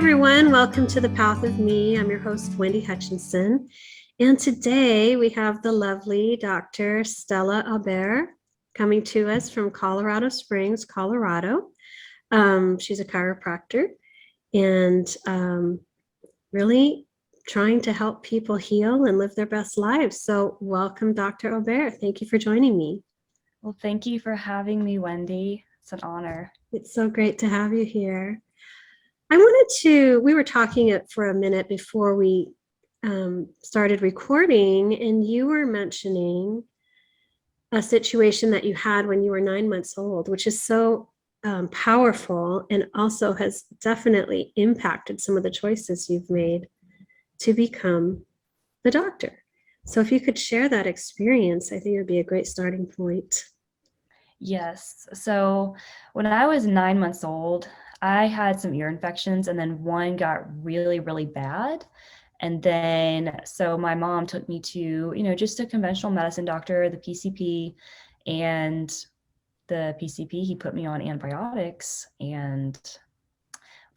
everyone. Welcome to The Path of Me. I'm your host, Wendy Hutchinson. And today we have the lovely Dr. Stella Aubert coming to us from Colorado Springs, Colorado. She's a chiropractor and really trying to help people heal and live their best lives. So, welcome, Dr. Aubert. Thank you for joining me. Well, thank you for having me, Wendy. It's an honor. It's so great to have you here. We were talking it for a minute before we started recording, and you were mentioning a situation that you had when you were 9 months old, which is so powerful and also has definitely impacted some of the choices you've made to become the doctor. So if you could share that experience, I think it would be a great starting point. Yes. So when I was 9 months old, I had some ear infections, and then one got really, really bad. And then, so my mom took me to, just a conventional medicine doctor, the PCP, and the PCP, he put me on antibiotics, and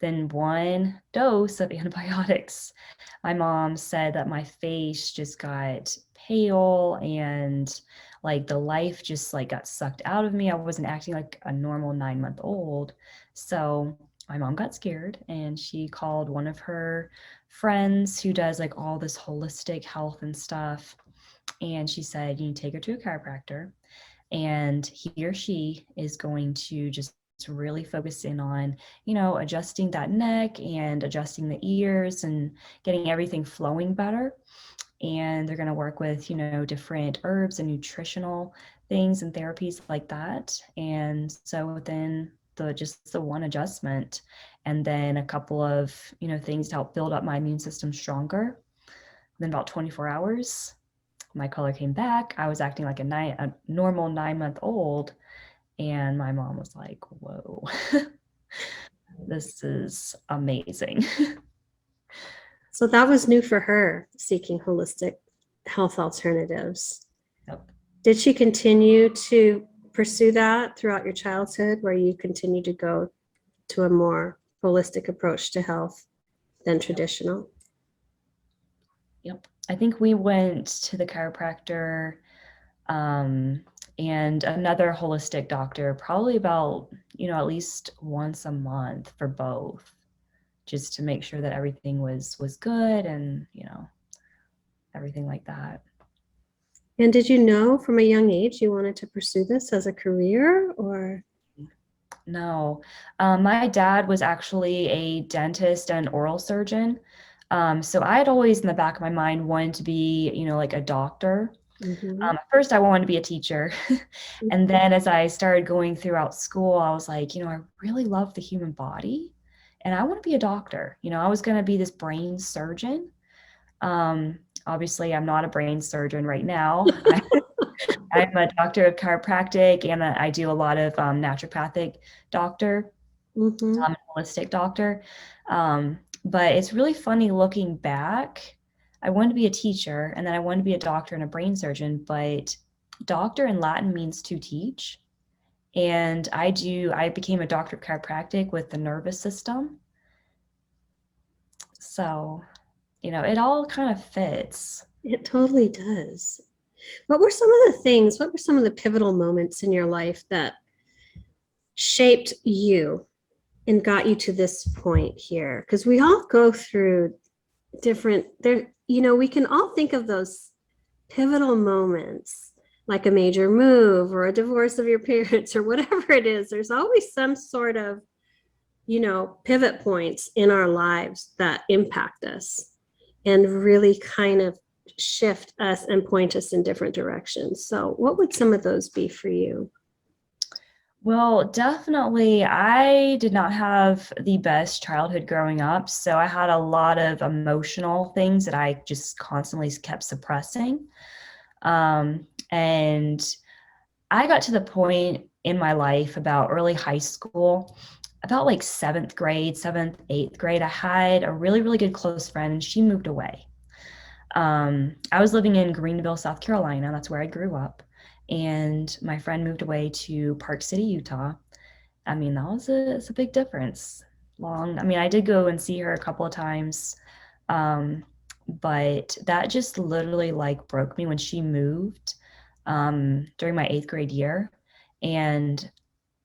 then one dose of antibiotics, my mom said that my face just got pale and like the life just like got sucked out of me. I wasn't acting like a normal 9-month-old. So my mom got scared and she called one of her friends who does like all this holistic health and stuff. And she said, you need to take her to a chiropractor, and he or she is going to just really focus in on, adjusting that neck and adjusting the ears and getting everything flowing better. And they're going to work with, different herbs and nutritional things and therapies like that. And so within the one adjustment and then a couple of, things to help build up my immune system stronger, then about 24 hours, my color came back. I was acting like a normal 9-month-old. And my mom was like, whoa, this is amazing. So that was new for her, seeking holistic health alternatives. Yep. Did she continue to pursue that throughout your childhood, where you continue to go to a more holistic approach to health than traditional? Yep. I think we went to the chiropractor and another holistic doctor probably about, at least once a month for both, just to make sure that everything was good and, everything like that. And did you know from a young age you wanted to pursue this as a career, or? No, my dad was actually a dentist and oral surgeon. So I had always in the back of my mind wanted to be, like a doctor. At first I wanted to be a teacher. And then as I started going throughout school, I was like, I really love the human body and I want to be a doctor. I was going to be this brain surgeon. Obviously I'm not a brain surgeon right now. I'm a doctor of chiropractic, and I do a lot of naturopathic doctor, holistic doctor. But it's really funny looking back. I wanted to be a teacher, and then I wanted to be a doctor and a brain surgeon, but doctor in Latin means to teach. And I became a doctor of chiropractic with the nervous system. So, it all kind of fits. It totally does. What were some of the pivotal moments in your life that shaped you and got you to this point here? Because we all go through we can all think of those pivotal moments, like a major move or a divorce of your parents or whatever it is. There's always some sort of, pivot points in our lives that impact us and really kind of shift us and point us in different directions. So what would some of those be for you? Well, definitely, I did not have the best childhood growing up. So I had a lot of emotional things that I just constantly kept suppressing. And I got to the point in my life about early high school, about like seventh, eighth grade. I had a really, really good close friend, and she moved away. I was living in Greenville, South Carolina. That's where I grew up. And my friend moved away to Park City, Utah. I mean, it's a big difference. long. I mean, I did go and see her a couple of times, but that just literally like broke me when she moved during my 8th grade year. And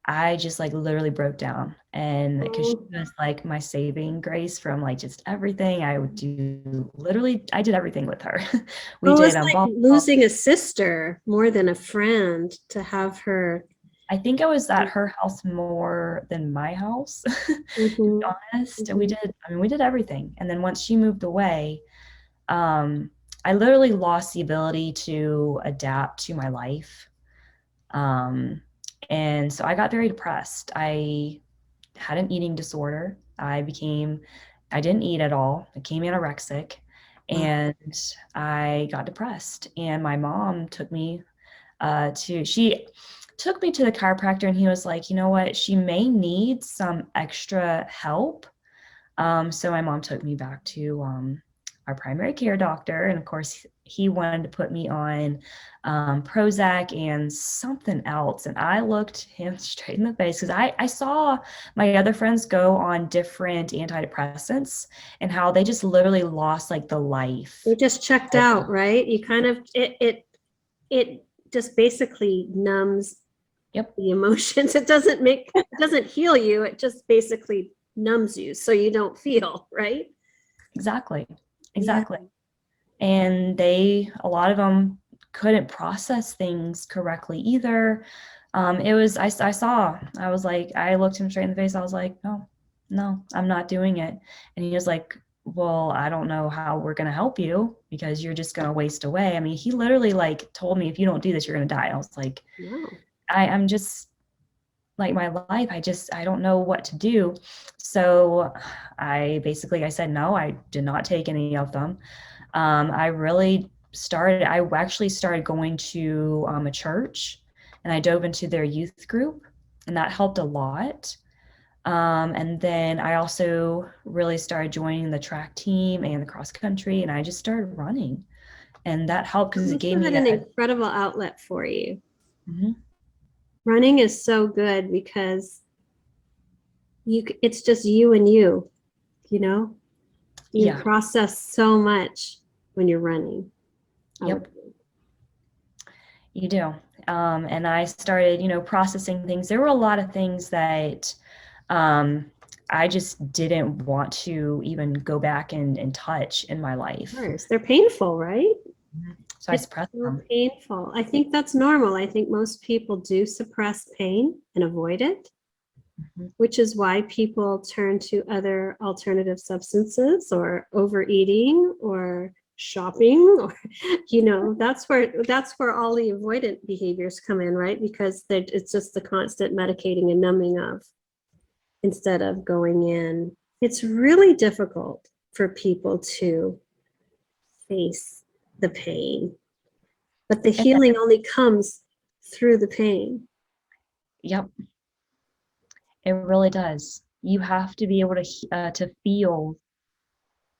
I just like literally broke down. And because she Oh, was like my saving grace from like just everything I would do, literally, I did everything with her. We oh, did it's like volleyball. losing a sister more than a friend to have her. I think I was at her house more than my house, to be Mhm, honest. We mhm. did, I mean, we did everything. And then once she moved away, um, I literally lost the ability to adapt to my life. Um, and so I got very depressed. I had an eating disorder. I didn't eat at all. I became anorexic Wow. and I got depressed. And my mom she took me to the chiropractor and he was like, you know what, she may need some extra help. So my mom took me back to our primary care doctor. And of course, he wanted to put me on Prozac and something else. And I looked him straight in the face because I saw my other friends go on different antidepressants and how they just literally lost like the life. They just checked out, right? You kind of it just basically numbs Yep, the emotions. It doesn't heal you. It just basically numbs you so you don't feel, right? exactly. Yeah. Exactly. And a lot of them couldn't process things correctly either. I was like, I looked him straight in the face. I was like, no, I'm not doing it. And he was like, well, I don't know how we're going to help you because you're just going to waste away. I mean, he literally like told me, if you don't do this, you're going to die. I was like, Wow. I'm just like my life. I don't know what to do. So I said, no, I did not take any of them. I actually started going to a church and I dove into their youth group and that helped a lot. And then I also really started joining the track team and the cross country and I just started running. And that helped That because it must gave have me been an incredible outlet for you. Mhm. Running is so good because it's just you and you know? You Yeah, process so much when you're running, I would yep, think. you do. And I started, processing things. There were a lot of things that um, I just didn't want to even go back and touch in my Of life. course. They're painful, right? So I It's suppressed so them. painful. I think that's normal. I think most people do suppress pain and avoid it, Mhm. which is why people turn to other alternative substances or overeating or shopping or that's where all the avoidant behaviors come in, right? Because it's just the constant medicating and numbing of instead of going in. It's really difficult for people to face the pain, but the It, healing only comes through the pain. yep, it really does. You have to be able to feel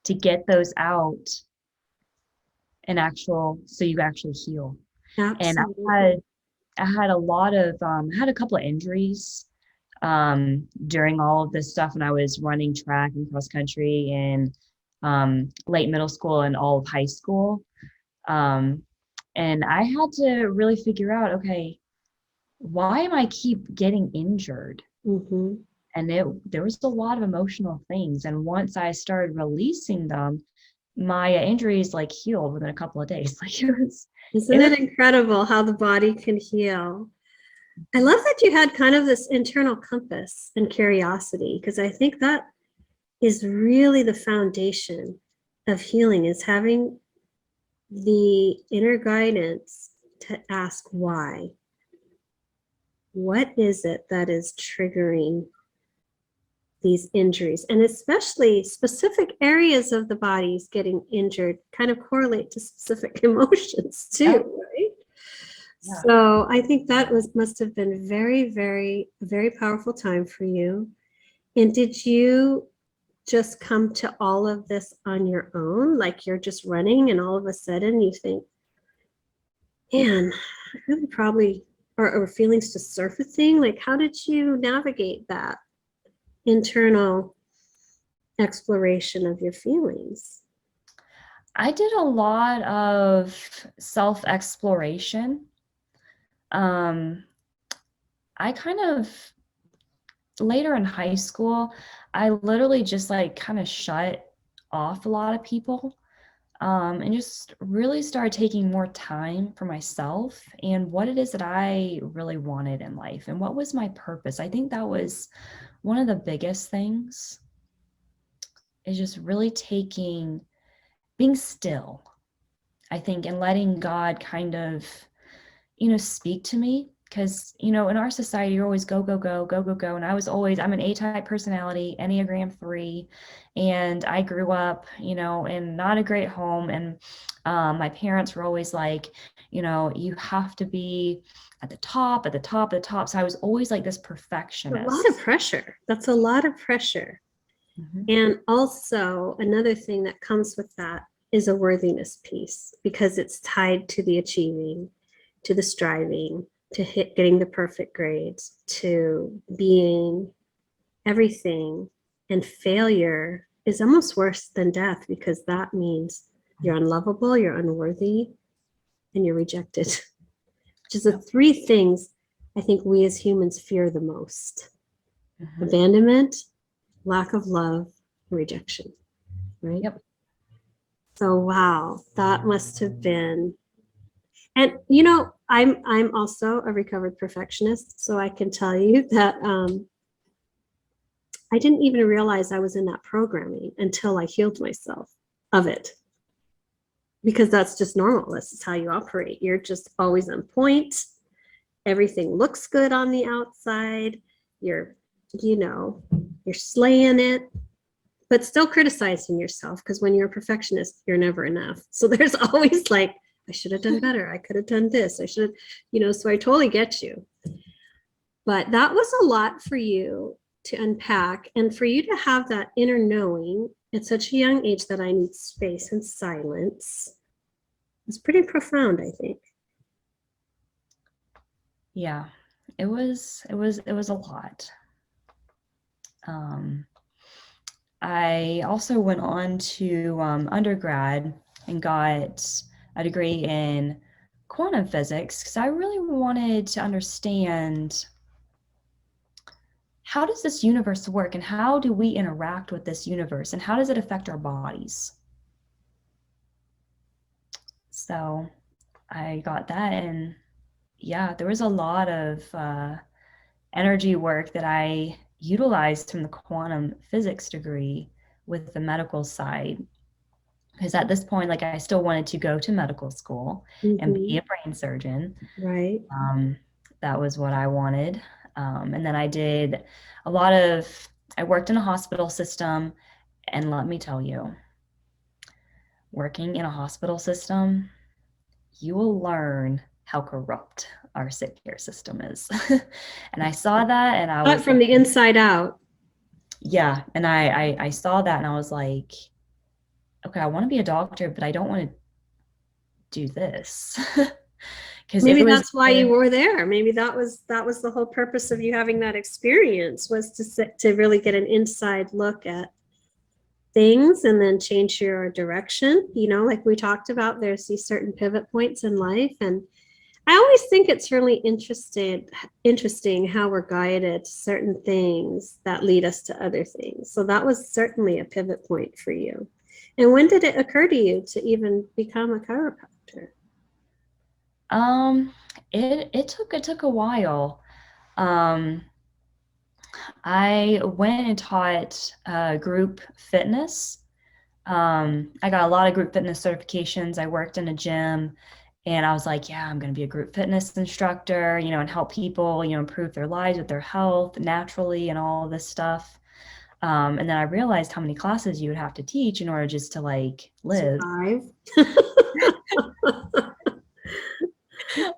to get those out so you actually heal. And Absolutely. I had a lot of I had a couple of injuries during all of this stuff when I was running track and cross country in late middle school and all of high school. Um, and I had to really figure out, okay, why am I keep getting injured? Mm-hmm. And there was a lot of emotional things. And once I started releasing them, my injuries like healed within a couple of days. Like it Isn't was it incredible how the body can heal? I love that you had kind of this internal compass and curiosity, because I think that is really the foundation of healing, is having the inner guidance to ask why. What is it that is triggering these injuries? And especially specific areas of the bodies getting injured kind of correlate to specific emotions yeah, too, right? yeah. So I think that must have been very, very, very powerful time for you. And did you just come to all of this on your own? Like you're just running and all of a sudden you think, man, I really probably, or feelings just surfacing? Like, how did you navigate that internal? exploration of your feelings? I did a lot of self-exploration. Um, I kind of later in high school, I literally just like kind of shut off a lot of people, and just really started taking more time for myself and what it is that I really wanted in life and what was my purpose. I think that was one of the biggest things, is just really being still, I think, and letting God kind of, speak to me. Because, in our society, you're always go, go, go, go, go, go. And I'm an A-type personality, Enneagram 3. And I grew up, in not a great home. And my parents were always like, you have to be at the top, at the top, at the top. So I was always like this A lot of perfectionist. pressure. That's a lot of pressure. Mhm. And also, another thing that comes with that is a worthiness piece because it's tied to the achieving, to the striving, to getting the perfect grades, to being everything. And failure is almost worse than death because that means you're unlovable, you're unworthy, and you're rejected, which is the Yep. three things I think we as humans fear the most: Mhm. abandonment, lack of love, rejection, right? Yep. So wow, that must have been. And I'm also a recovered perfectionist, so I can tell you that I didn't even realize I was in that programming until I healed myself of it, because that's just normal. This is how you operate. You're just always on point. Everything looks good on the outside. You're, you know, you're slaying it, but still criticizing yourself, because when you're a perfectionist, you're never enough. So there's always like, I should have done better. I could have done this. I should have, so I totally get you. But that was a lot for you to unpack, and for you to have that inner knowing at such a young age that I need space and silence. It's pretty profound, I think. Yeah. It was a lot. Um, I also went on to undergrad and got a degree in quantum physics because I really wanted to understand, how does this universe work and how do we interact with this universe and how does it affect our bodies? So I got that, and yeah, there was a lot of energy work that I utilized from the quantum physics degree with the medical side. Because at this point, like, I still wanted to go to medical school and be Mm-hmm. a brain surgeon. Right. Um, that was what I wanted. And then I worked in a hospital system. And let me tell you, working in a hospital system, you will learn how corrupt our sick care system is. And I saw that and I But was from like, the inside out. yeah. And I saw that and I was like, okay, I want to be a doctor, but I don't want to do this. Because it Maybe was, that's why you were there. Maybe that was the whole purpose of you having that experience, was to really get an inside look at things and then change your direction. Like we talked about, there's these certain pivot points in life, and I always think it's really interesting how we're guided to certain things that lead us to other things. So that was certainly a pivot point for you. And when did it occur to you to even become a chiropractor? um, it took a while. Um, I went and taught group fitness. I got a lot of group fitness certifications. I worked in a gym and I was like, yeah, I'm going to be a group fitness instructor, and help people, improve their lives with their health naturally and all this stuff. And then I realized how many classes you would have to teach in order just to like live. Survive.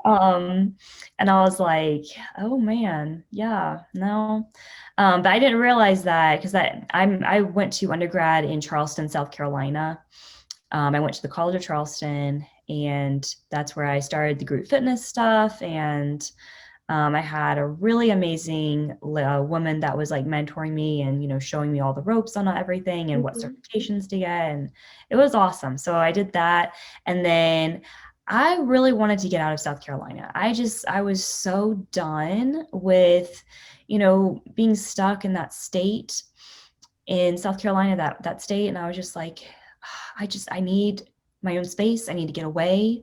Um, and I was like, oh man, yeah, no. But I didn't realize that because I went to undergrad in Charleston, South Carolina. I went to the College of Charleston, and that's where I started the group fitness stuff. And I had a really amazing woman that was like mentoring me and, showing me all the ropes on everything and what Mhm. certifications to get. And it was awesome. So I did that. And then I really wanted to get out of South Carolina. I was so done with, being stuck in that state in South Carolina, that state. And I was just like, I need my own space. I need to get away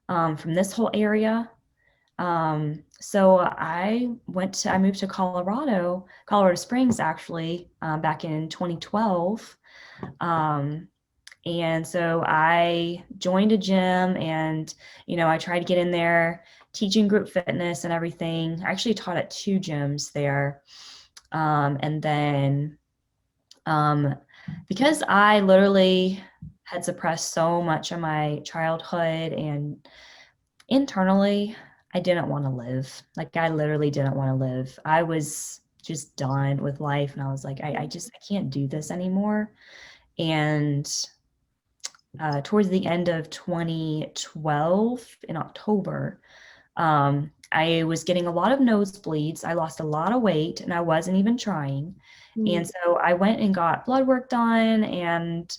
from this whole area. So I moved to Colorado Springs, actually, back in 2012. Um, and so I joined a gym and, I tried to get in there teaching group fitness and everything. I actually taught at 2 gyms there. And then, um, because I literally had suppressed so much of my childhood and internally, I didn't want to live. Like I literally didn't want to live. I was just done with life. And I was like, I can't do this anymore. And towards the end of 2012 in October, I was getting a lot of nosebleeds. I lost a lot of weight and I wasn't even trying. And Mm. so I went and got blood work done and,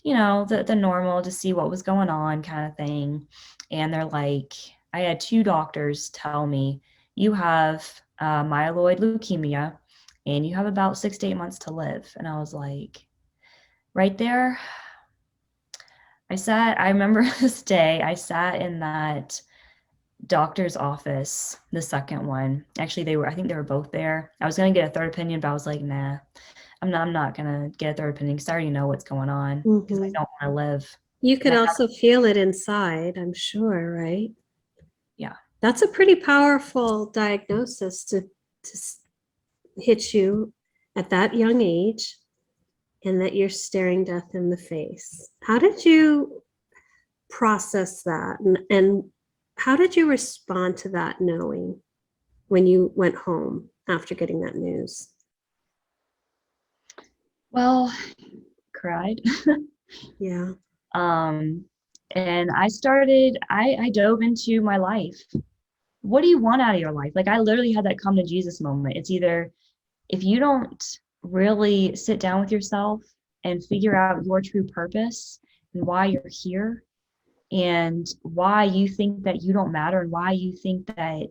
the normal to see what was going on kind of thing. And they're like, I had 2 doctors tell me, you have myeloid leukemia and you have about 6 to 8 months to live. And I was like, right there, I remember this day, I sat in that doctor's office, the second one. Actually, I think they were both there. I was going to get a third opinion, but I was like, nah, I'm not going to get a third opinion because I already know what's going on because I Mhm. don't want to live. You And could also feel it inside, I'm sure, right? yeah, That's a pretty powerful diagnosis to hit you at that young age and that you're staring death in the face. How did you process that? And how did you respond to that knowing when you went home after getting that news? well, cried. Yeah. um, and I dove into my life. What do you want out of your life? Like I literally had that come to Jesus moment. It's either if you don't really sit down with yourself and figure out your true purpose and why you're here and why you think that you don't matter and why you think that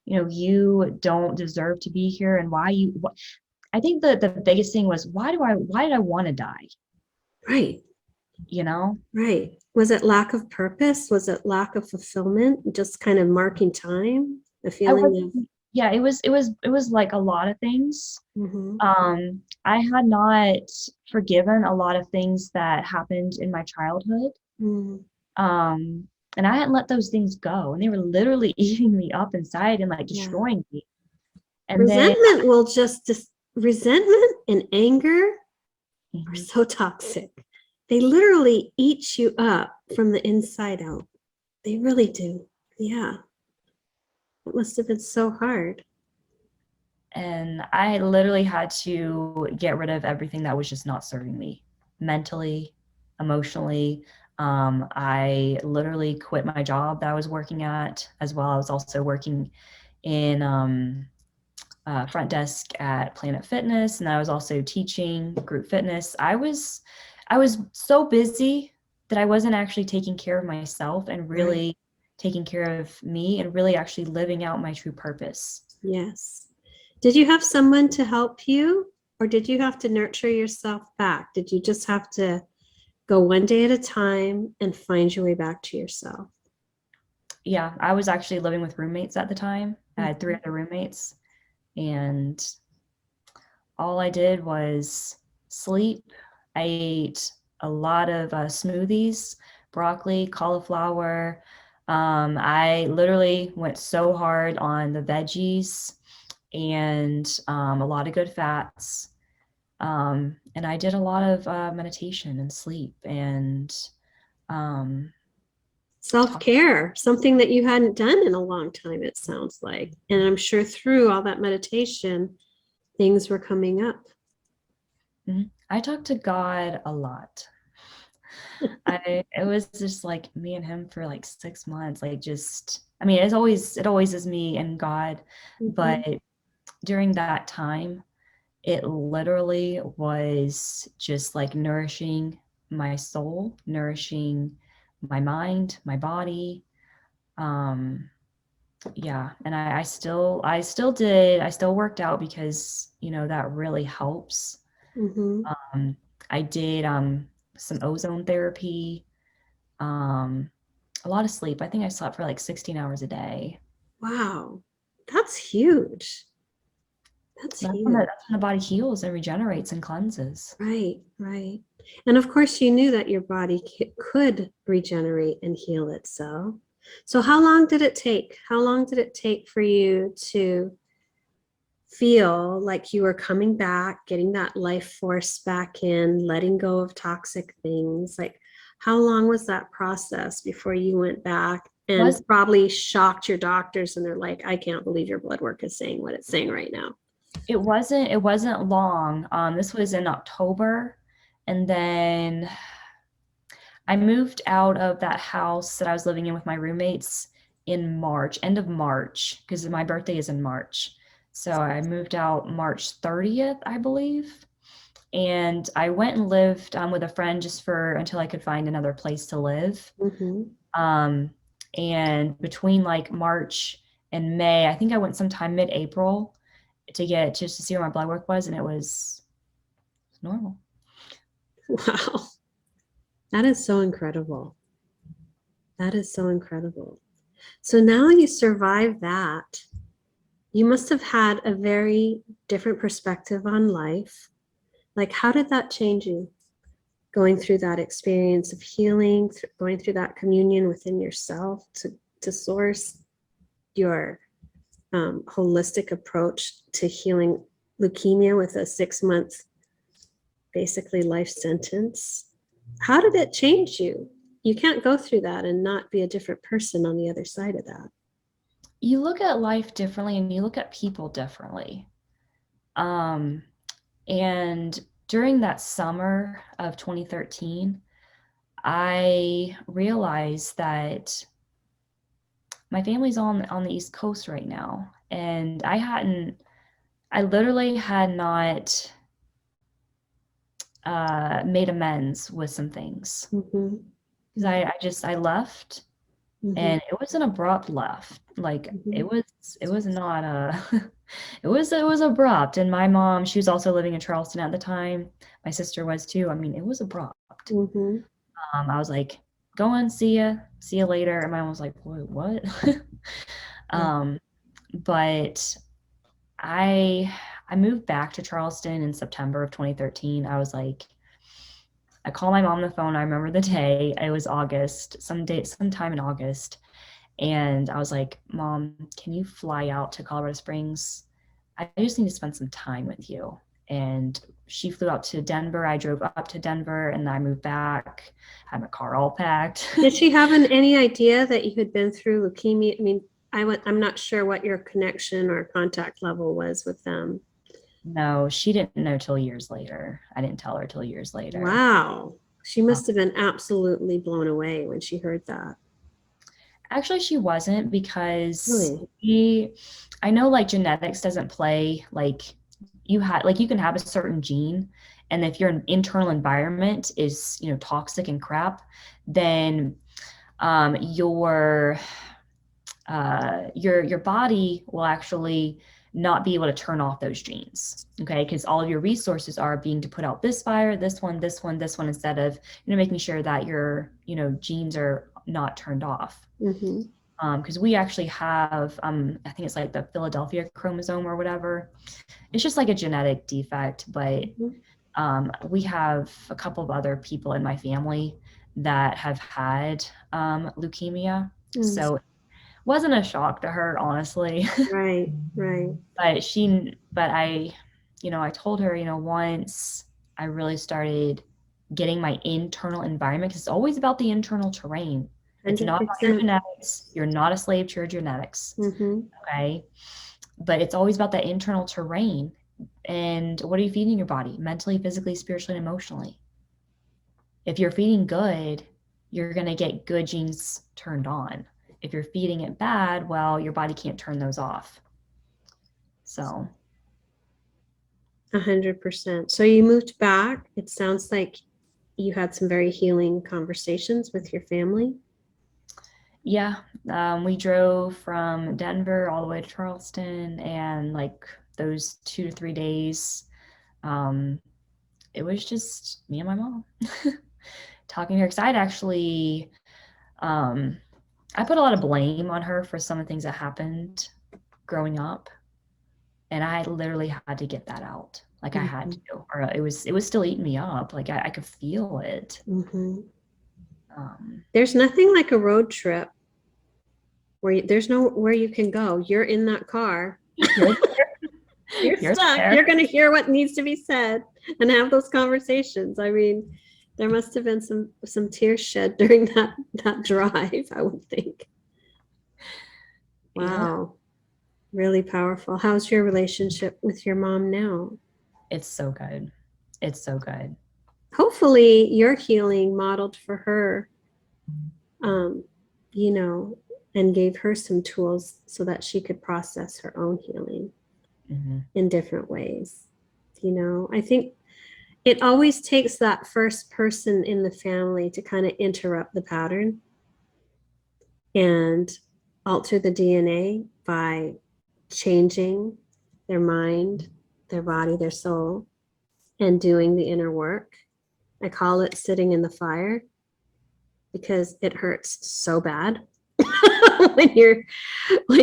you don't deserve to be here and I think the biggest thing was why did I want to die, Right. you know Right. Was it lack of purpose? Was it lack of fulfillment? Just kind of marking time? The I was feeling Yeah, it was like a lot of things. of, mhm. I had not forgiven a lot of things that happened in my childhood. Mm. Um, and I hadn't let those things go, and they were literally eating me up inside and like Yeah. destroying me. And then, Resentment will resentment and anger are mhm, so toxic. They literally eat you up from the inside out. They really do. Yeah. It must have been so hard. and I literally had to get rid of everything that was just not serving me mentally, emotionally. I literally quit my job that I was working at as well. I was also working in front desk at Planet Fitness, and I was also teaching group fitness. I was so busy that I wasn't actually taking care of myself and Right. really taking care of me and really actually living out my true purpose. Yes. Did you have someone to help you, or did you have to nurture yourself back? Did you just have to go one day at a time and find your way back to yourself? Yeah, I was actually living with roommates at the time. I had 3 Mhm. other roommates, and all I did was sleep. I ate a lot of smoothies, broccoli, cauliflower. I literally went so hard on the veggies and a lot of good fats. And I did a lot of meditation and sleep and um, Self talk. care, something that you hadn't done in a long time, it sounds like. And I'm sure through all that meditation, things were coming up. Mhm. I talk to God a lot. It was just like me and him for like 6 months. Like just, I mean, it always is me and God. But Mhm. during that time, it literally was just like nourishing my soul, nourishing my mind, my body. Um, yeah. And I still worked out because, that really helps. Mhm. Um, I did some ozone therapy, um, a lot of sleep. I think I slept for like 16 hours a day. Wow. That's huge. That's huge. That's when the body heals and regenerates and cleanses. Right, right. And of course, you knew that your body could regenerate and heal itself. So, how long did it take? How long did it take for you to feel like you were coming back, getting that life force back in, letting go of toxic things? Like, how long was that process before you went back Was and probably shocked your doctors and they're like, I can't believe your blood work is saying what it's saying right now? it wasn't long. This was in October, and then I moved out of that house that I was living in with my roommates in March, end of March, because my birthday is in March. So I moved out March 30th, I believe. And I went and lived with a friend just for until I could find another place to live. Mm-hmm. Um, and between like March and May, I think I went sometime mid-April to get just to see where my blood work was, and it was normal. Wow. That is so incredible. That is so incredible. So now you survived that. You must have had a very different perspective on life. Like, how did that change you going through that experience of healing, going through that communion within yourself to source your holistic approach to healing leukemia with a 6 month, basically life sentence? How did it change you? You can't go through that and not be a different person on the other side of that. You look at life differently and you look at people differently. Um, and during that summer of 2013, I realized that my family's on the East Coast right now, and I literally had not made amends with some things Mm-hmm. because I left, Mm-hmm. and it was an abrupt left. Like Mm-hmm. it was not a it was abrupt. And my mom, she was also living in Charleston at the time. My sister was too. I mean, it was abrupt. Mm-hmm. I was like, going, see you later. And my mom was like, wait, what? Yeah. um, but I I moved back to Charleston in September of 2013. I called my mom on the phone. I remember the day. It was August, sometime in August. And I was like, Mom, can you fly out to Colorado Springs? I just need to spend some time with you. And she flew out to Denver. I drove up to Denver and I moved back, had my car all packed. Did she have any idea that you had been through leukemia? I mean, I'm not sure what your connection or contact level was with them. No, she didn't know till years later. I didn't tell her till years later. Wow. She Um, must have been absolutely blown away when she heard that. Actually, she wasn't because Really? I know like genetics doesn't play like you can have a certain gene, and if your internal environment is, toxic and crap, then um, your your body will actually not be able to turn off those genes. Okay, because all of your resources are being to put out this fire, this one, instead of making sure that your genes are not turned off. Mm-hmm. Because we actually have, I think it's like the Philadelphia chromosome or whatever. It's just like a genetic defect, but Mm-hmm. we have a couple of other people in my family that have had leukemia. Mm. So it wasn't a shock to her, honestly. Right, right. But I told her, once I really started getting my internal environment, because it's always about the internal terrain. It's not about your 100%. genetics. You're not a slave to your genetics. Mm-hmm. Okay. But it's always about that internal terrain. And what are you feeding your body mentally, physically, spiritually, and emotionally? if you're feeding good, you're going to get good genes turned on. If you're feeding it bad, well, your body can't turn those off. So 100%. So you moved back. It sounds like you had some very healing conversations with your family. yeah, we drove from Denver all the way to Charleston, and like those 2 to 3 days, it was just me and my mom talking to her. Because I'd actually, I put a lot of blame on her for some of the things that happened growing up, and I literally had to get that out. Like I had to, or it was still eating me up. Like I could feel it. Mm-hmm. There's nothing like a road trip where there's nowhere you can go. You're in that car. You're stuck. There. You're going to hear what needs to be said and have those conversations. I mean, there must have been some tears shed during that drive, I would think. Wow. Yeah. Really powerful. How's your relationship with your mom now? It's so good. It's so good. Hopefully your healing modeled for her, and gave her some tools so that she could process her own healing in different ways. I think it always takes that first person in the family to kind of interrupt the pattern and alter the DNA by changing their mind, their body, their soul, and doing the inner work. I call it sitting in the fire because it hurts so bad. when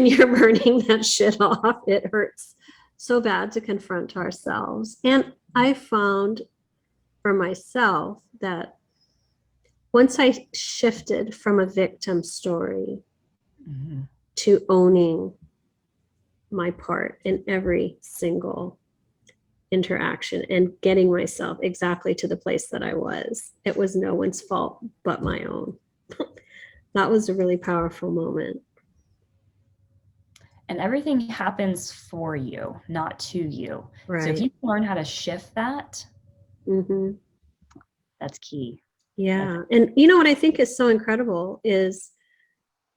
you're burning that shit off, it hurts so bad to confront ourselves. And I found for myself that once I shifted from a victim story to owning my part in every single interaction and getting myself exactly to the place that I was, it was no one's fault but my own. That was a really powerful moment. And everything happens for you, not to you. Right. So if you learn how to shift that, that's key. Yeah. And you know what I think is so incredible is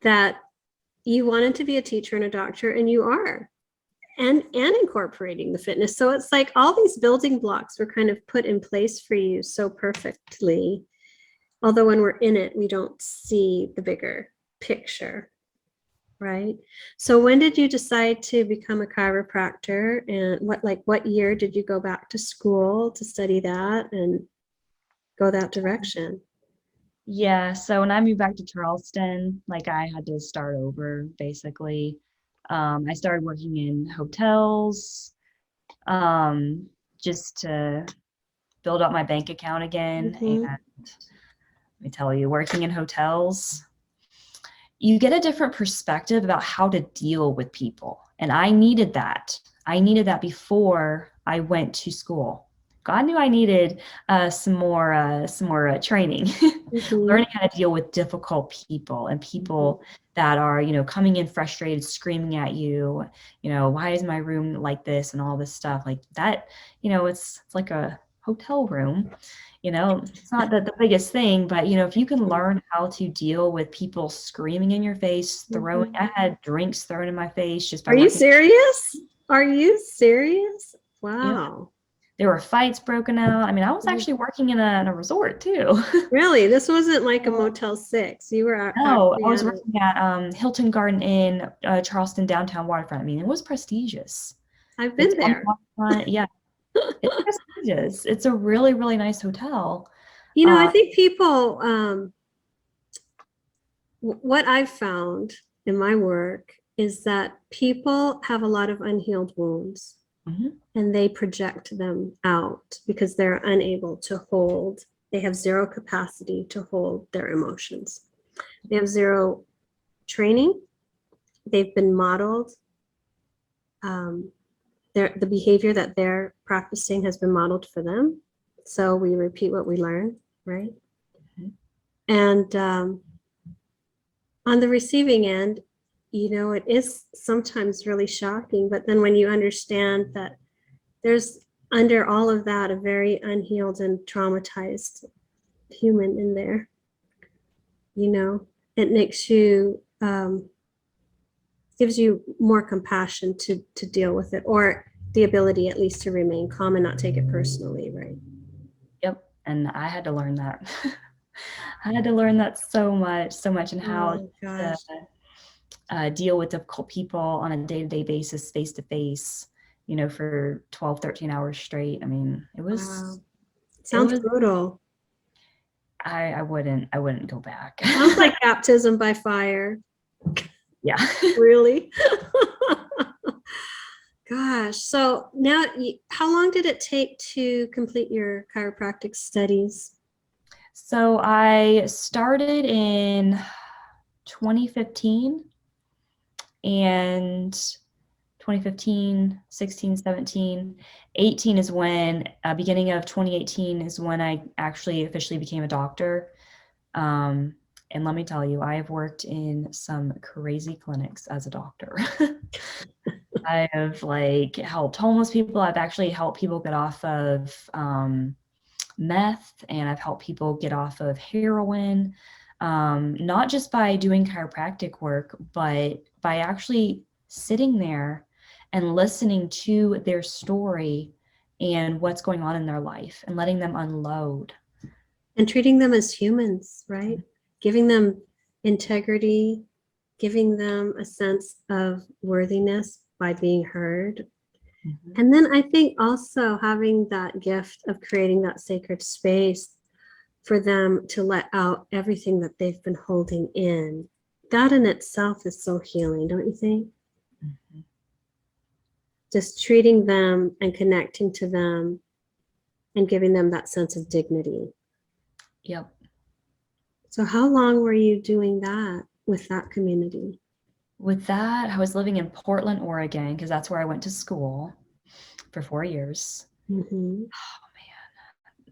that you wanted to be a teacher and a doctor, and you are, and incorporating the fitness. So it's like all these building blocks were kind of put in place for you so perfectly. Although when we're in it, we don't see the bigger picture, right? So when did you decide to become a chiropractor, and what year did you go back to school to study that and go that direction? Yeah, so when I moved back to Charleston, like I had to start over basically. I started working in hotels, just to build up my bank account again. And let me tell you, working in hotels, you get a different perspective about how to deal with people. And I needed that. I needed that before I went to school. God knew I needed some more training, learning how to deal with difficult people and people that are, coming in frustrated, screaming at you, why is my room like this and all this stuff like that. It's like a hotel room. It's not the biggest thing, but if you can learn how to deal with people screaming in your face, I had drinks thrown in my face just by. Are you serious? Wow. Yeah. There were fights broken out. I mean, I was actually working in a resort too. Really? This wasn't like a Motel 6. You were No, I was working at Hilton Garden Inn, Charleston downtown waterfront. I mean, it was prestigious. I've been there. Yeah. It's prestigious. It's a really, really nice hotel. I think people, what I've found in my work is that people have a lot of unhealed wounds, and they project them out because they're unable to hold. They have zero capacity to hold their emotions. They have zero training. They've been modeled. The behavior that they're practicing has been modeled for them. So we repeat what we learn, right? And on the receiving end, it is sometimes really shocking. But then when you understand that there's under all of that a very unhealed and traumatized human in there. It makes you, gives you more compassion to deal with it, or the ability at least to remain calm and not take it personally, right? Yep. And I had to learn that. I had to learn that so much, and how Oh to gosh. deal with difficult people on a day-to-day basis, face to face, for 12, 13 hours straight. I mean, Wow. it Sounds was, brutal. I wouldn't go back. Sounds like baptism by fire. Yeah. Really? Gosh. So now, how long did it take to complete your chiropractic studies? So I started in 2015, and 2015, 16, 17, 18 is when, beginning of 2018 is when I actually officially became a doctor. And let me tell you, I have worked in some crazy clinics as a doctor. I have helped homeless people. I've actually helped people get off of meth, and I've helped people get off of heroin, not just by doing chiropractic work, but by actually sitting there and listening to their story and what's going on in their life and letting them unload. And treating them as humans, right? Giving them integrity, giving them a sense of worthiness by being heard. Mhm. And then I think also having that gift of creating that sacred space for them to let out everything that they've been holding in. That in itself is so healing, don't you think? Mhm. Just treating them and connecting to them and giving them that sense of dignity. Yep. So, how long were you doing that with that community? With that, I was living in Portland, Oregon, because that's where I went to school for 4 years. Mm-hmm.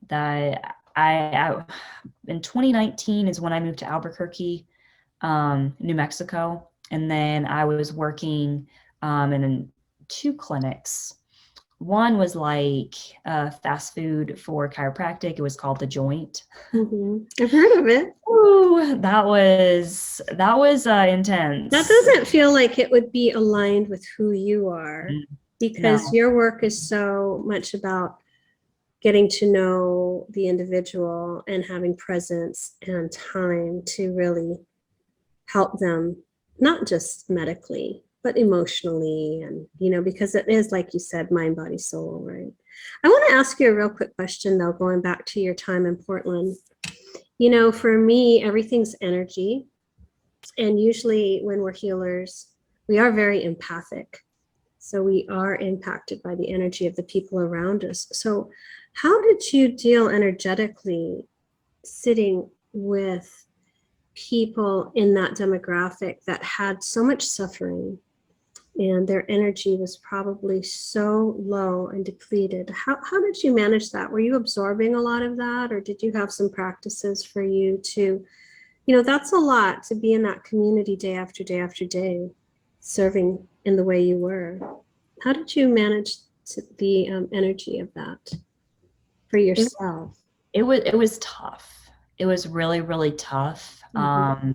That I in 2019 is when I moved to Albuquerque, New Mexico, and then I was working in two clinics. One was fast food for chiropractic. It was called The Joint. Mm-hmm. I've heard of it. Ooh, that was That intense. doesn't feel like it would be aligned with who you are, because No. your work is so much about getting to know the individual and having presence and time to really help them, not just medically, but emotionally. And, because it is, like you said, mind, body, soul, right? I want to ask you a real quick question, though, going back to your time in Portland. For me, everything's energy. And usually when we're healers, we are very empathic. So we are impacted by the energy of the people around us. So, how did you deal energetically sitting with people in that demographic that had so much suffering and their energy was probably so low and depleted? How did you manage that? Were you absorbing a lot of that, or did you have some practices for you to, that's a lot to be in that community day after day after day, serving in the way you were. How did you manage the energy of that for It, yourself? it was tough. It was really, really tough. Mm-hmm.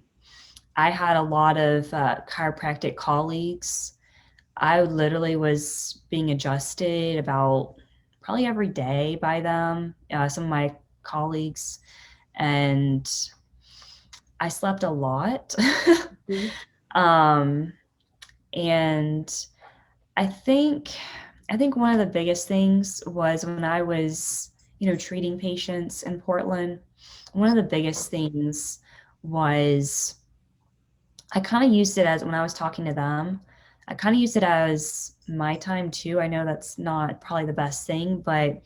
I had a lot of chiropractic colleagues. I literally was being adjusted about probably every day by them, some of my colleagues, and I slept a lot. Mm-hmm. um, and I think I think one of the biggest things was when I was, treating patients in Portland. One of the biggest things was I kind of used it as when I was talking to them, I kind of used it as my time too. I know that's not probably the best thing, but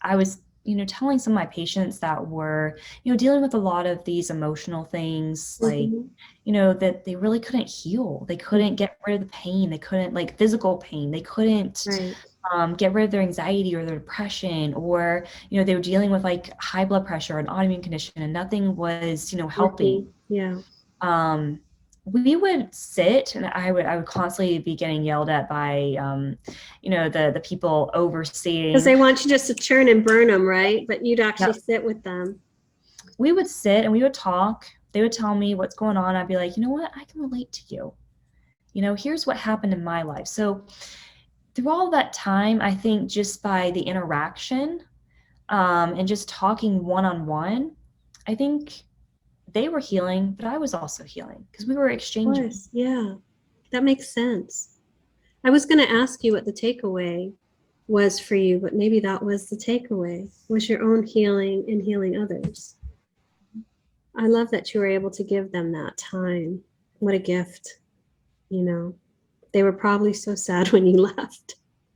I was, telling some of my patients that were, dealing with a lot of these emotional things, Mm-hmm. that they really couldn't heal. They couldn't get rid of the pain. They couldn't, like, physical pain. They couldn't Right. get rid of their anxiety or their depression, or, they were dealing with like high blood pressure or an autoimmune condition, and nothing was, helping. Working. Yeah. um, we would sit, and I would constantly be getting yelled at by the people Because overseeing. they want you just to churn and burn them, right? But you'd actually Yep. sit with them. we would sit and we would talk. They would tell me what's going on. I'd be like, you know what? I can relate to you. You know, here's what happened in my life. So through all that time, I think just by the interaction and just talking one-on-one, I think they were healing, but I was also healing because we were Of exchanging. course. Yeah, that makes sense. I was going to ask you what the takeaway was for you, but maybe that was the takeaway, was your own healing and healing others. I love that you were able to give them that time. What a gift, you know. They were probably so sad when you left,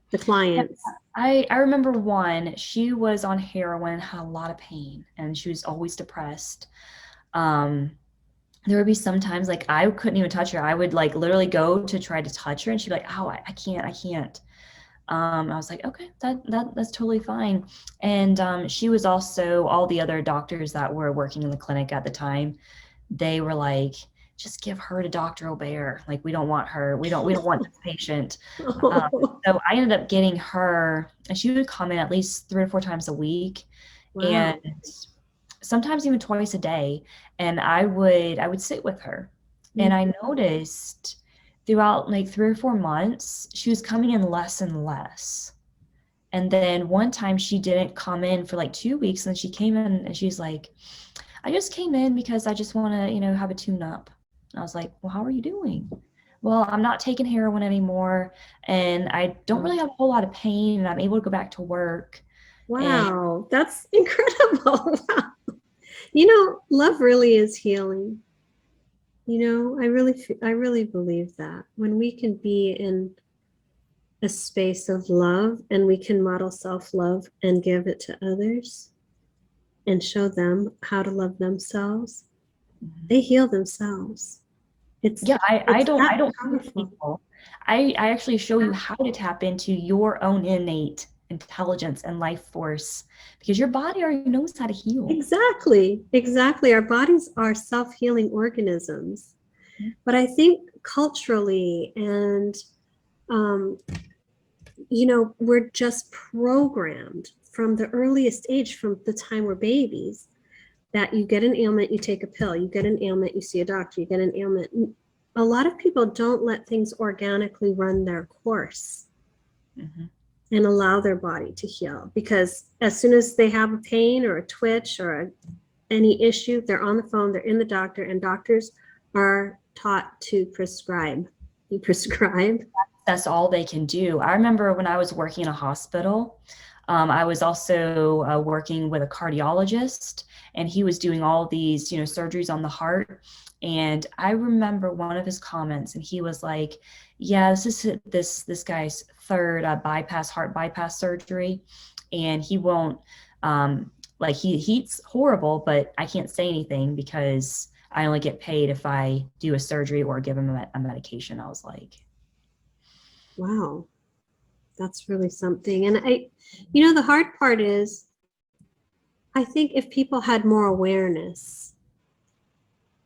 the Yeah, clients. I remember one, she was on heroin, had a lot of pain, and she was always depressed. Um, there would be sometimes like I couldn't even touch her. I would like literally go to try to touch her and she'd be like, oh, I can't, I can't. I was like, okay, that's totally fine. And she was also, all the other doctors that were working in the clinic at the time, they were like, just give her to Dr. Aubert. Like, we don't want her. We don't want this patient. Um, so I ended up getting her, and she would come in at least 3 or 4 times a week, and Wow. sometimes even twice a day. And I would sit with her, and I noticed throughout like 3 or 4 months, she was coming in less and less. And then one time she didn't come in for like 2 weeks, and then she came in and she's like, I just came in because I just want to, have a tune up. And I was like, well, how are you doing? Well, I'm not taking heroin anymore, and I don't really have a whole lot of pain, and I'm able to go back to work. And Wow, that's incredible. Wow. You know, love really is healing. You know, I really believe that when we can be in a space of love and we can model self-love and give it to others and show them how to love themselves, they heal themselves. It's yeah, I it's don't I that don't hurt powerful. people. I actually show you how to tap into your own innate intelligence and life force because your body already knows how to heal. Exactly, exactly. Our bodies are self-healing organisms. But I think culturally and um, we're just programmed from the earliest age, from the time we're babies, that you get an ailment, you take a pill, you get an ailment, you see a doctor, you get an ailment. A lot of people don't let things organically run their course Mhm. and allow their body to heal, because as soon as they have a pain or a twitch or any issue, they're on the phone, they're in the doctor, and doctors are taught to prescribe. You prescribe. That's all they can do. I remember when I was working in a hospital, I was also working with a cardiologist, and he was doing all these, surgeries on the heart. And I remember one of his comments, and he was like, "Yeah, this is this guy's third heart bypass surgery, and he won't like he's horrible, but I can't say anything because I only get paid if I do a surgery or give him a medication." I was like, Wow, that's really something. And the hard part is, I think if people had more awareness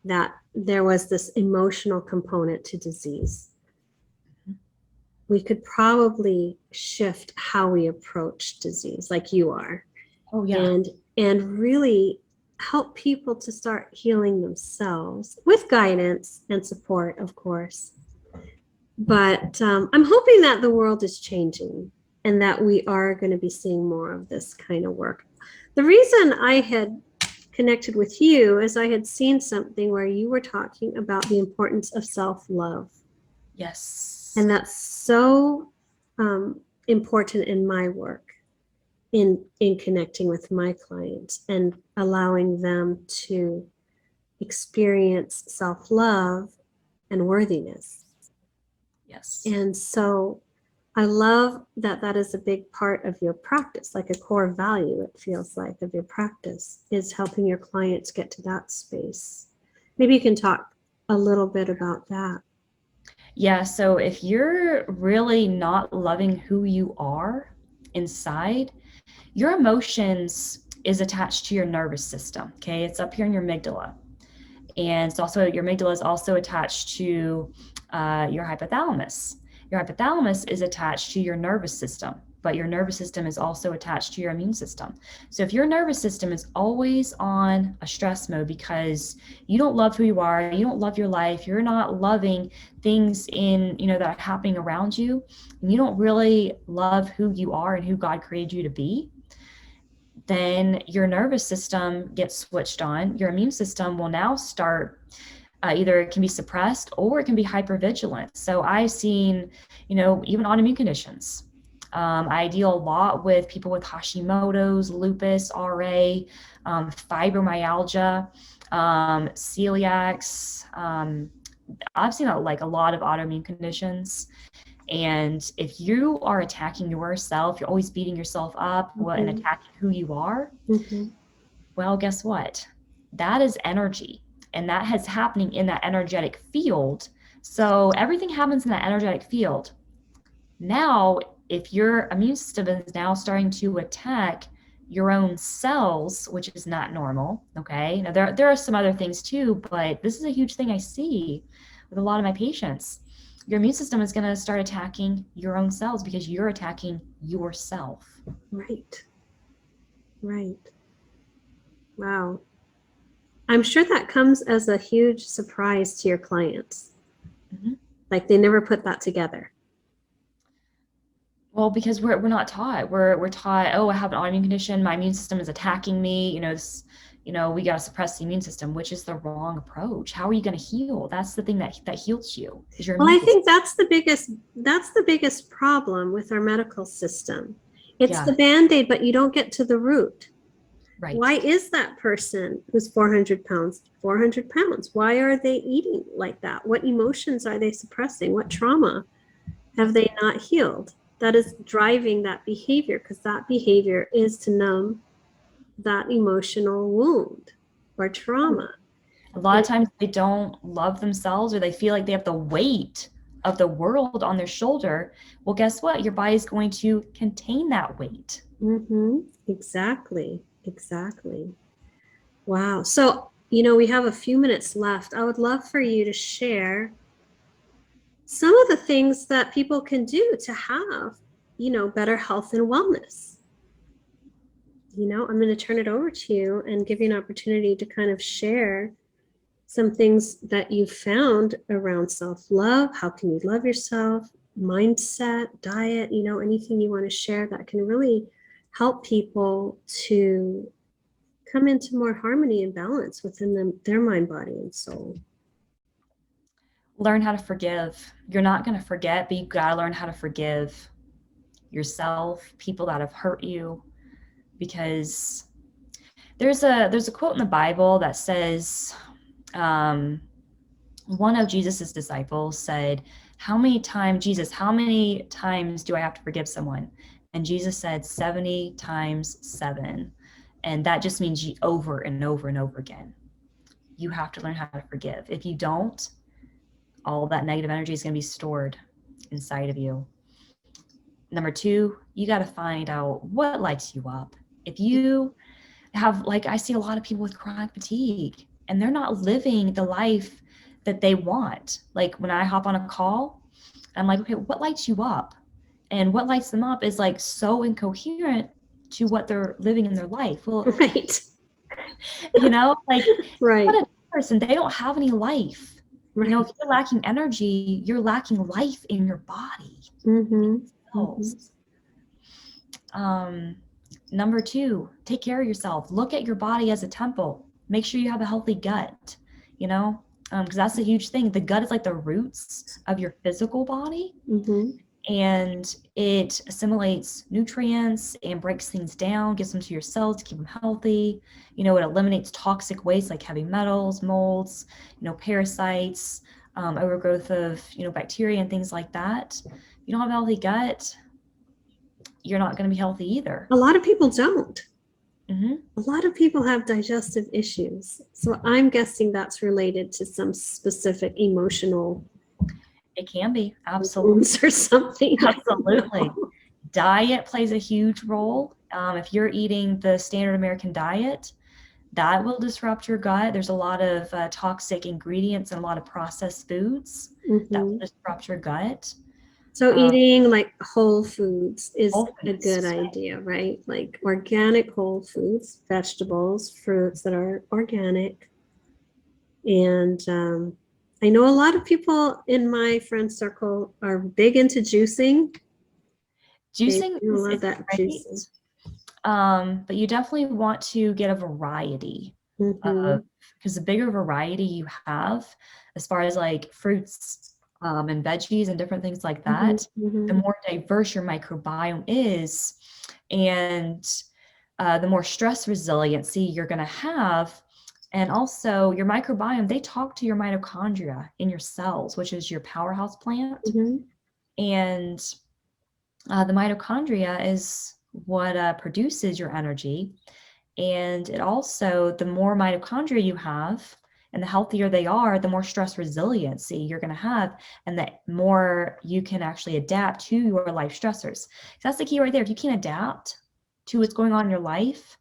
that there was this emotional component to disease, we could probably shift how we approach disease, like you are, "Oh yeah." and really help people to start healing themselves with guidance and support, of course. But I'm hoping that the world is changing and that we are going to be seeing more of this kind of work. The reason I had connected with you is I had seen something where you were talking about the importance of self-love. Yes. And that's so important in my work, in connecting with my clients and allowing them to experience self-love and worthiness. Yes. And so I love that that is a big part of your practice, like a core value, it feels like, of your practice, is helping your clients get to that space. Maybe you can talk a little bit about that. Yeah. So if you're really not loving who you are inside, your emotions is attached to your nervous system. Okay. It's up here in your amygdala. And it's also, your amygdala is also attached to your hypothalamus. Your hypothalamus is attached to your nervous system, but your nervous system is also attached to your immune system. So if your nervous system is always on a stress mode because you don't love who you are, you don't love your life, you're not loving things that are happening around you, and you don't really love who you are and who God created you to be, then your nervous system gets switched on. Your immune system will now start, either it can be suppressed or it can be hypervigilant. So I've seen, even autoimmune conditions. I deal a lot with people with Hashimoto's, lupus, RA, fibromyalgia, celiacs. I've seen a lot of autoimmune conditions. And if you are attacking yourself, you're always beating yourself up and attacking who you are, well, guess what? That is energy. And that is happening in that energetic field. So everything happens in that energetic field. Now, if your immune system is now starting to attack your own cells, which is not normal, okay? Now, there are some other things too, but this is a huge thing I see with a lot of my patients. Your immune system is going to start attacking your own cells because you're attacking yourself. Right. Wow. I'm sure that comes as a huge surprise to your clients. Like they never put that together. Well, because we're not taught. We're taught, oh, I have an autoimmune condition, my immune system is attacking me. We got to suppress the immune system, which is the wrong approach. How are you going to heal? That's the thing that heals you. Is your Well, I think system. that's the biggest problem with our medical system. It's Yeah. the Band-Aid, but you don't get to the root. Right. Why is that person who's 400 pounds? Why are they eating like that? What emotions are they suppressing? What trauma have they not healed? That is driving that behavior, because that behavior is to numb that emotional wound or trauma. A lot of times they don't love themselves, or they feel like they have the weight of the world on their shoulder. Well, guess what? Your body is going to contain that weight. Exactly. Wow. So, we have a few minutes left. I would love for you to share some of the things that people can do to have, better health and wellness. I'm going to turn it over to you and give you an opportunity to kind of share some things that you found around self-love. How can you love yourself? Mindset, diet, anything you want to share that can really help people to come into more harmony and balance within their mind, body, and soul. Learn how to forgive. You're not going to forget, but you got to learn how to forgive yourself, people that have hurt you, because there's a quote in the Bible that says, one of Jesus's disciples said, how many times do I have to forgive someone? And Jesus said 70 times 7. And that just means over and over and over again. You have to learn how to forgive. If you don't, all that negative energy is going to be stored inside of you. Number 2, you got to find out what lights you up. If you have, I see a lot of people with chronic fatigue, and they're not living the life that they want. Like when I hop on a call, I'm like, okay, what lights you up? And what lights them up is so incoherent to what they're living in their life. Well, right. Right. What a person, they don't have any life. Right. If you're lacking energy, you're lacking life in your body. Number 2, take care of yourself. Look at your body as a temple. Make sure you have a healthy gut, because that's a huge thing. The gut is like the roots of your physical body. And it assimilates nutrients and breaks things down, gives them to your cells to keep them healthy. It eliminates toxic waste like heavy metals, molds, parasites, overgrowth of, bacteria and things like that. If you don't have a healthy gut, you're not going to be healthy either. A lot of people don't. A lot of people have digestive issues. So I'm guessing that's related to some specific emotional. It can be, absolutely. Or something. Absolutely. Diet plays a huge role. If you're eating the standard American diet, that will disrupt your gut. There's a lot of toxic ingredients and a lot of processed foods that will disrupt your gut. So eating like whole foods is Whole a good foods. idea, right? Like organic whole foods, vegetables, fruits that are organic. And I know a lot of people in my friend circle are big into juicing. They Juicing do a lot of is that juicing. great, but you definitely want to get a variety of, Mm-hmm. because the bigger variety you have, as far as like fruits and veggies and different things like Mm-hmm. that, the Mm-hmm. more diverse your microbiome is, and the more stress resiliency you're going to have. And also, your microbiome, they talk to your mitochondria in your cells, which is your powerhouse plant. Mm-hmm. And the mitochondria is what produces your energy. And it also, the more mitochondria you have and the healthier they are, the more stress resiliency you're going to have, and the more you can actually adapt to your life stressors. So that's the key right there. If you can't adapt to what's going on in your life,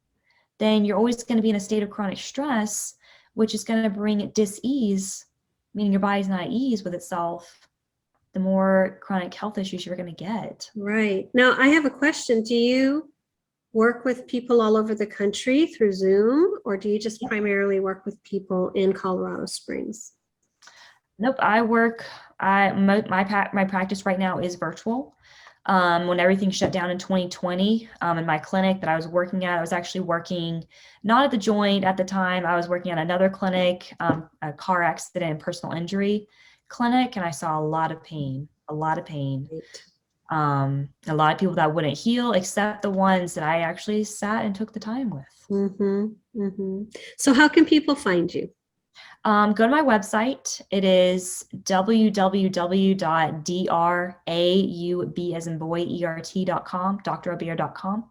then you're always going to be in a state of chronic stress, which is going to bring dis-ease, meaning your body's not at ease with itself. The more chronic health issues you're going to get. Right. Now, I have a question. Do you work with people all over the country through Zoom, or do you just primarily work with people in Colorado Springs? Nope, my practice right now is virtual. When everything shut down in 2020, in my clinic that I was working at, I was actually working not at the Joint at the time. I was working at another clinic, a car accident and personal injury clinic, and I saw a lot of pain, a lot of pain. Right. A lot of people that wouldn't heal, except the ones that I actually sat and took the time with. Mm-hmm. Mm-hmm. So how can people find you? Go to my website. It is www.draub as in boy, ert.com, draubert.com.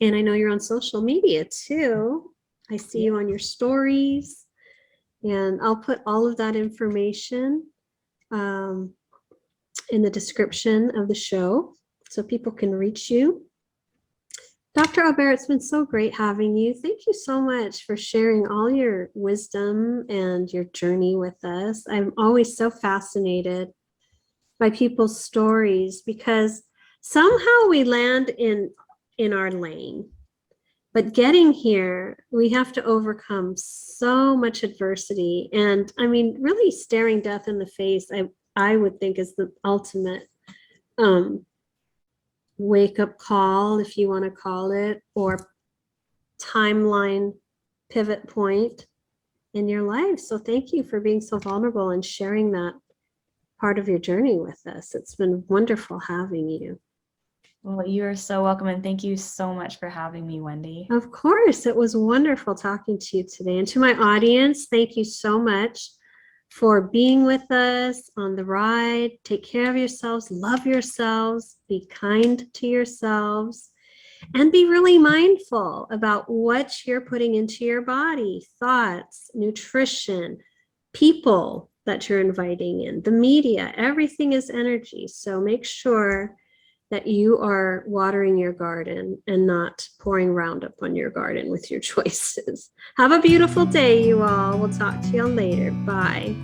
And I know you're on social media too. I see you on your stories, and I'll put all of that information um, in the description of the show so people can reach you. Dr. Aubert, it's been so great having you. Thank you so much for sharing all your wisdom and your journey with us. I'm always so fascinated by people's stories because somehow we land in our lane. But getting here, we have to overcome so much adversity. And I mean, really staring death in the face, I would think is the ultimate um, wake up call, if you want to call it, or timeline pivot point in your life. So thank you for being so vulnerable and sharing that part of your journey with us. It's been wonderful having you. Well, you are so welcome, and thank you so much for having me, Wendy. Of course, it was wonderful talking to you today. And to my audience, thank you so much for being with us on the ride. Take care of yourselves, love yourselves, be kind to yourselves, and be really mindful about what you're putting into your body, thoughts, nutrition, people that you're inviting in, the media, everything is energy. So make sure that you are watering your garden and not pouring Roundup on your garden with your choices. Have a beautiful day, you all. We'll talk to you all later. Bye.